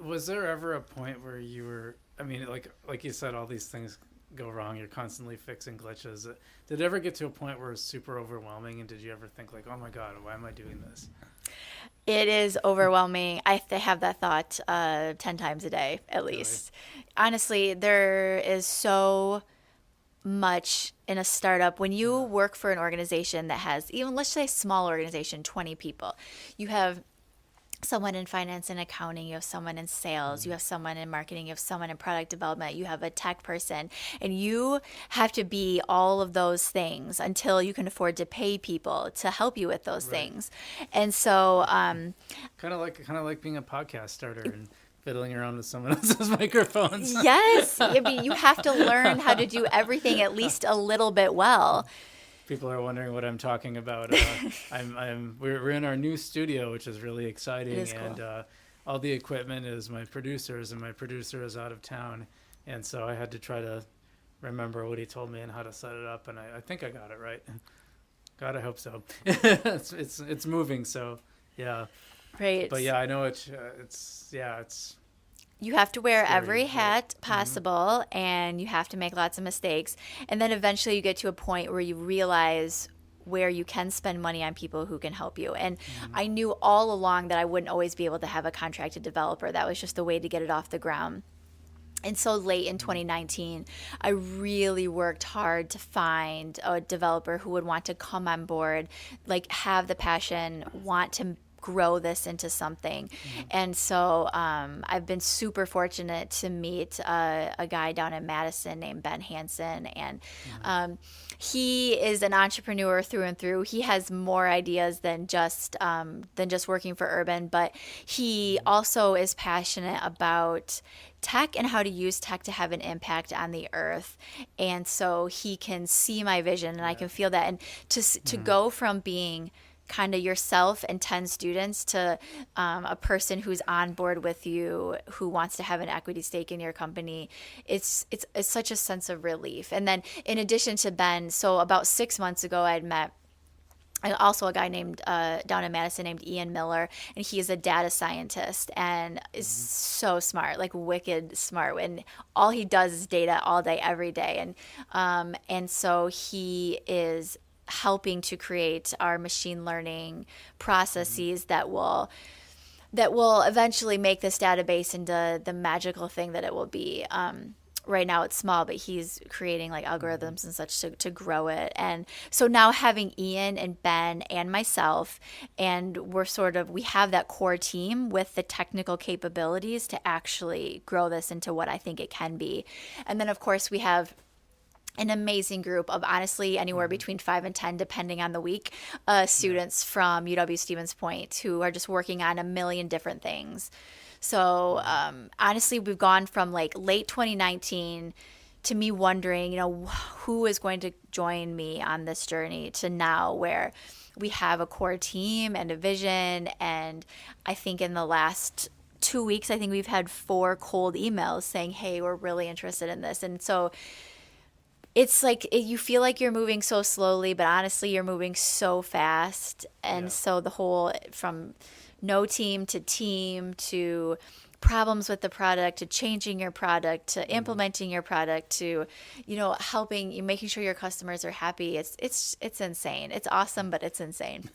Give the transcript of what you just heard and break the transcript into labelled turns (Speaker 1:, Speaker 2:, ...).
Speaker 1: Was there ever a point where you were, I mean, like you said, all these things go wrong. You're constantly fixing glitches. Did it ever get to a point where it was super overwhelming? And did you ever think like, oh my God, why am I doing this?
Speaker 2: It is overwhelming. Have that thought 10 times a day, at
Speaker 1: Really?
Speaker 2: least. Honestly, there is so much in a startup. When you
Speaker 1: Yeah.
Speaker 2: work for an organization that has, even let's say a small organization, 20 people, you have someone in finance and accounting, you have someone in sales, you
Speaker 1: Mm.
Speaker 2: have someone in marketing, you have someone in product development, you have a tech person, and you have to be all of those things until you can afford to pay people to help you with those
Speaker 1: Right.
Speaker 2: things. And so,
Speaker 1: Kind of like being a podcast starter and fiddling around with someone else's microphones.
Speaker 2: yes, I mean, you have to learn how to do everything at least a little bit well.
Speaker 1: People are wondering what I'm talking about. We're in our new studio, which is really
Speaker 2: It
Speaker 1: exciting,
Speaker 2: is
Speaker 1: and
Speaker 2: cool.
Speaker 1: all the equipment is my producer's, and my producer is out of town, and so I had to try to remember what he told me and how to set it up, and I think I got it right. God, I hope so. It's moving, so yeah.
Speaker 2: Right.
Speaker 1: But yeah, I know it's
Speaker 2: You have to wear
Speaker 1: scary,
Speaker 2: every
Speaker 1: but
Speaker 2: hat possible and you have to make lots of mistakes. And then eventually you get to a point where you realize where you can spend money on people who can help you. And
Speaker 1: mm,
Speaker 2: I knew all along that I wouldn't always be able to have a contracted developer. That was just a way to get it off the ground. And so late in
Speaker 1: mm,
Speaker 2: 2019, I really worked hard to find a developer who would want to come on board, like have the passion, want to grow this into something.
Speaker 1: mm,
Speaker 2: And so I've been super fortunate to meet a guy down in Madison named Ben Hansen. And
Speaker 1: mm,
Speaker 2: um, he is an entrepreneur through and through. He has more ideas than just working for ERbin, but he
Speaker 1: mm,
Speaker 2: also is passionate about tech and how to use tech to have an impact on the earth. And so he can see my vision and I
Speaker 1: yeah.
Speaker 2: can feel that. And to
Speaker 1: Mm,
Speaker 2: go from being kind of yourself and 10 students to a person who's on board with you who wants to have an equity stake in your company, it's such a sense of relief. And then in addition to Ben, so about 6 months ago I'd met also a guy named down in Madison named Ian Miller, and he is a data scientist and is
Speaker 1: mm,
Speaker 2: so smart, like wicked smart. And all he does is data all day, every day. And so he is helping to create our machine learning
Speaker 1: mm,
Speaker 2: processes that will eventually make this database into the magical thing that it will be. Right now it's small, but he's creating like
Speaker 1: mm,
Speaker 2: algorithms and such to grow it. And so now having Ian and Ben and myself, and we have that core team with the technical capabilities to actually grow this into what I think it can be. And then of course we have an amazing group of honestly anywhere
Speaker 1: mm,
Speaker 2: between 5 and 10, depending on the week,
Speaker 1: yeah.
Speaker 2: students from UW Stevens Point who are just working on a million different things. So
Speaker 1: Mm,
Speaker 2: honestly, we've gone from like late 2019 to me wondering, who is going to join me on this journey to now where we have a core team and a vision. And I think in the last 2 weeks, I think we've had 4 cold emails saying, hey, we're really interested in this. And so it's like you feel like you're moving so slowly, but honestly, you're moving so fast. And
Speaker 1: yeah.
Speaker 2: so the whole from no team to problems with the product to changing your product to
Speaker 1: Mm.
Speaker 2: implementing your product to helping you making sure your customers are happy, it's insane. It's awesome, but it's insane.